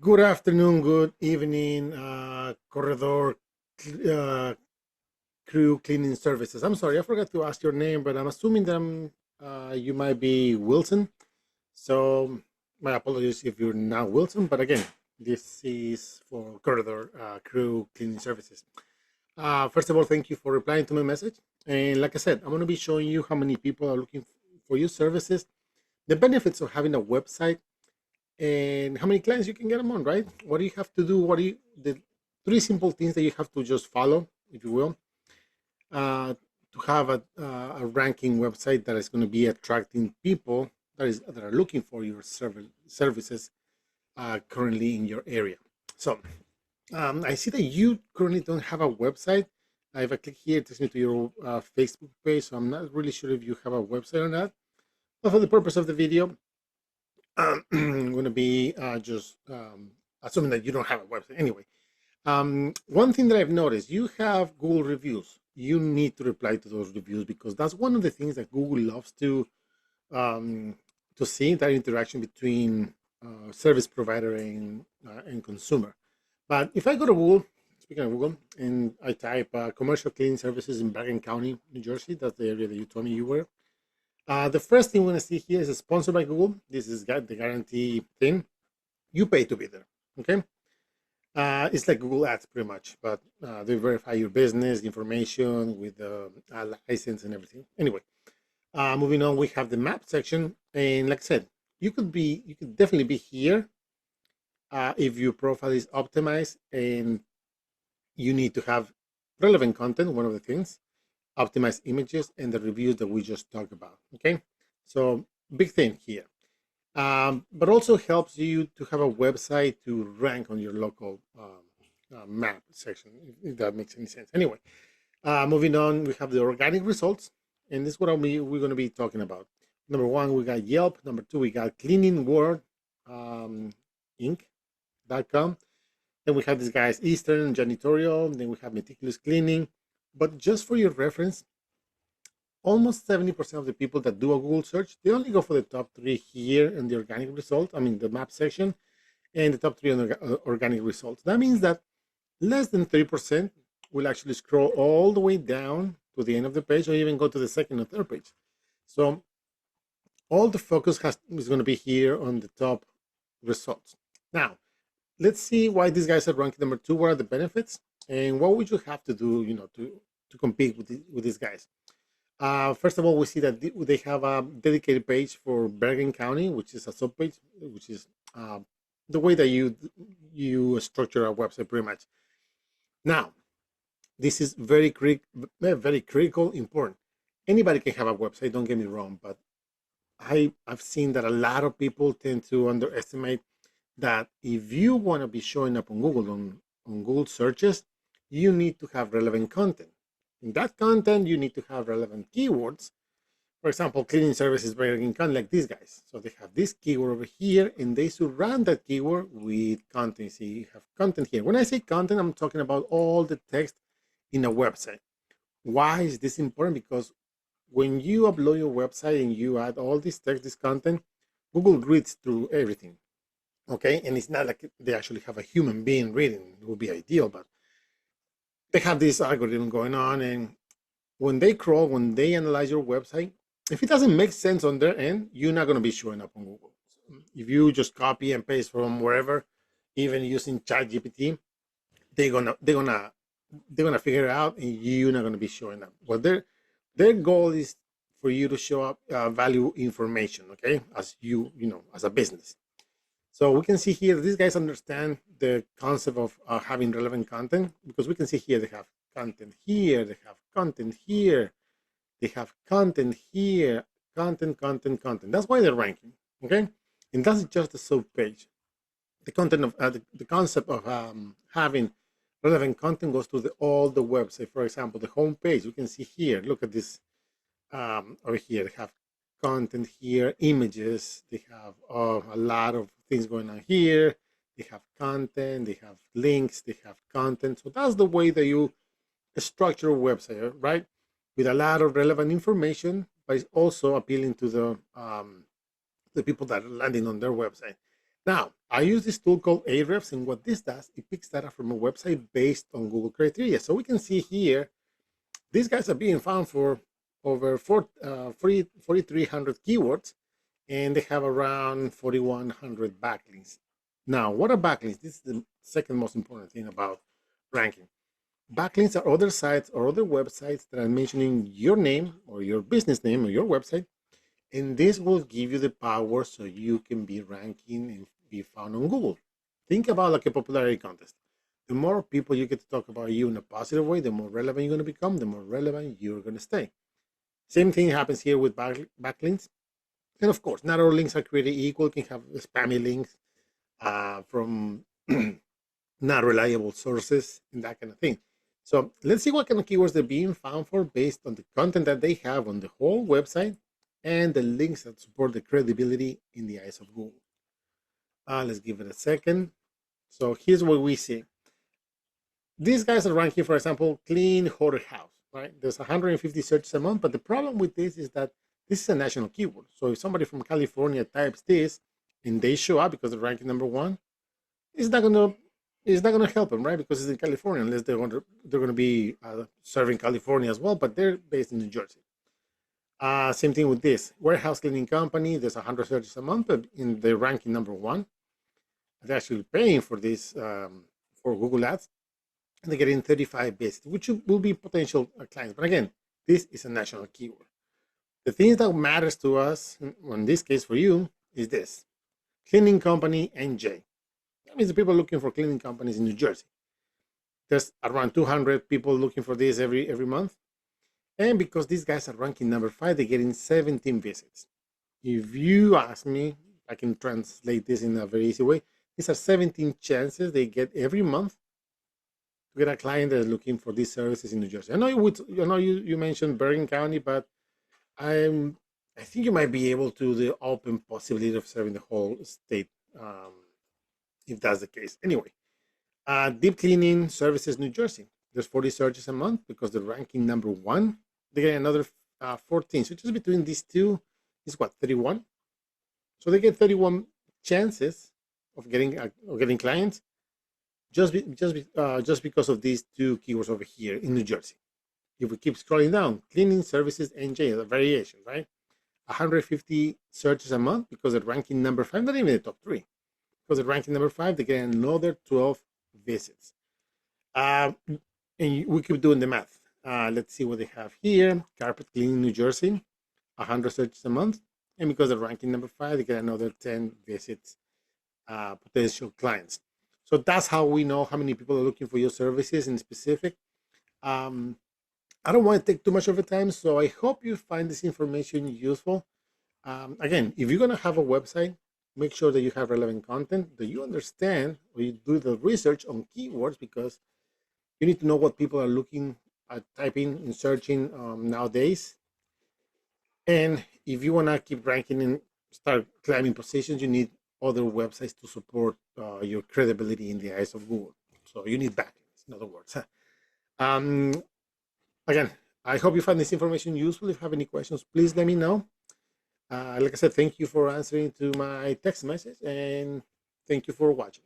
Good afternoon, good evening, Corredor uh, crew cleaning services. I'm sorry, I forgot to ask your name, but I'm assuming that you might be Wilson. So my apologies if you're not Wilson, but again, this is for Corredor crew cleaning services. First of all, thank you for replying to my message. And like I said, I'm going to be showing you how many people are looking for your services, the benefits of having a website, and how many clients you can get them on, right? What do you have to do? The three simple things that you have to just follow, if you will, to have a ranking website that is going to be attracting people that are looking for your services currently in your area. So I see that you currently don't have a website. If I click here, it takes me to your Facebook page. So I'm not really sure if you have a website or not. But for the purpose of the video, I'm going to be just assuming that you don't have a website anyway. One thing that I've noticed, you have Google reviews. You need to reply to those reviews because that's one of the things that Google loves um, to see, that interaction between service provider and consumer. But if I go to Google, speaking of Google, and I type commercial cleaning services in Bergen County, New Jersey, that's the area that you told me you were. The first thing we're going to see here is sponsored by Google. This is the guarantee thing. You pay to be there. Okay. It's like Google Ads pretty much, but they verify your business information with the license and everything. Anyway, moving on, we have the map section, and like I said, you could definitely be here if your profile is optimized and you need to have relevant content. One of the things, optimized images, and the reviews that we just talked about. Okay, so big thing here. But also helps you to have a website to rank on your local map section, if that makes any sense. Anyway, moving on, we have the organic results, and this is what we're going to be talking about. Number one, we got Yelp. Number two, we got Cleaning World Inc.com. Then we have these guys, Eastern Janitorial. Then we have Meticulous Cleaning. But just for your reference, almost 70% of the people that do a Google search, they only go for the top three here in the organic result, I mean, the map section, and the top three on the organic results. That means that less than 30% will actually scroll all the way down to the end of the page or even go to the second or third page. So all the focus is going to be here on the top results. Now, let's see why these guys are ranking number two. What are the benefits? And what would you have to do, to compete with these guys? First of all, we see that they have a dedicated page for Bergen County, which is a subpage, which is the way that you structure a website pretty much. Now, this is very critical, important. Anybody can have a website, don't get me wrong, but I've seen that a lot of people tend to underestimate that if you want to be showing up on Google on Google searches, you need to have relevant content. In that content, you need to have relevant keywords. For example, cleaning services Bergen County, like these guys. So they have this keyword over here, and they surround that keyword with content. See, you have content here. When I say content, I'm talking about all the text in a website. Why is this important? Because when you upload your website and you add all this text, this content, Google reads through everything. Okay, and it's not like they actually have a human being reading. It would be ideal, but they have this algorithm going on, and when they analyze your website, if it doesn't make sense on their end, you're not going to be showing up on Google. So if you just copy and paste from wherever, even using ChatGPT, they're gonna figure it out, and you're not going to be showing up. Well, their goal is for you to show up value information, okay, as as a business. So we can see here, these guys understand the concept of having relevant content, because we can see here they have content here, they have content here, they have content here, content. That's why they're ranking, okay? And that's just the sub page. The content of the concept of having relevant content goes to all the website. For example, the home page, you can see here, look at this over here. They have content here, images. They have a lot of things going on here. They have content, they have links, they have content. So that's the way that you structure a website, right? With a lot of relevant information, but it's also appealing to the people that are landing on their website. Now, I use this tool called Ahrefs, and what this does, it picks data from a website based on Google criteria. So we can see here, these guys are being found for over 4,300 keywords, and they have around 4,100 backlinks. Now, what are backlinks? This is the second most important thing about ranking. Backlinks are other sites or other websites that are mentioning your name or your business name or your website, and this will give you the power so you can be ranking and be found on Google. Think about like a popularity contest. The more people you get to talk about you in a positive way, the more relevant you're going to become, the more relevant you're going to stay. Same thing happens here with backlinks. And of course, not all links are created equal. You can have spammy links from not reliable sources and that kind of thing. So let's see what kind of keywords they're being found for based on the content that they have on the whole website and the links that support the credibility in the eyes of Google. Let's give it a second. So here's what we see. These guys are ranking, for example, clean hoarder house, right? There's 150 searches a month, but the problem with this is that this is a national keyword. So if somebody from California types this and they show up because they're ranking number one, it's not gonna help them, right? Because it's in California, unless they're gonna be serving California as well, but they're based in New Jersey. Same thing with this warehouse cleaning company. There's 100 searches a month, but in the ranking number one, they're actually paying for this for Google Ads, and they're getting 35 visits, which will be potential clients. But again, this is a national keyword. The things that matters to us, in this case for you, is this: cleaning company NJ. That means the people looking for cleaning companies in New Jersey. There's around 200 people looking for this every month. And because these guys are ranking number 5, they're getting 17 visits. If you ask me, I can translate this in a very easy way. These are 17 chances they get every month to get a client that is looking for these services in New Jersey. I know you mentioned Bergen County, but I think you might be able to the open possibility of serving the whole state, if that's the case. Anyway, deep cleaning services New Jersey. There's 40 searches a month because they're ranking number 1. They get another 14. So just between these two is what, 31? So they get 31 chances of getting clients just because of these two keywords over here in New Jersey. If we keep scrolling down, cleaning services NJ, the variation, right? 150 searches a month because they're ranking number 5, not even the top 3. Because they're ranking number 5, they get another 12 visits. And we keep doing the math. Let's see what they have here. Carpet cleaning New Jersey, 100 searches a month. And because they're ranking number 5, they get another 10 visits, potential clients. So that's how we know how many people are looking for your services in specific. I don't want to take too much of your time, so I hope you find this information useful. Again, if you're going to have a website, make sure that you have relevant content, that you understand or you do the research on keywords, because you need to know what people are looking at typing and searching nowadays. And if you want to keep ranking and start climbing positions, you need other websites to support your credibility in the eyes of Google. So you need backlinks, in other words. Again, I hope you find this information useful. If you have any questions, please let me know. Like I said, thank you for answering to my text message, and thank you for watching.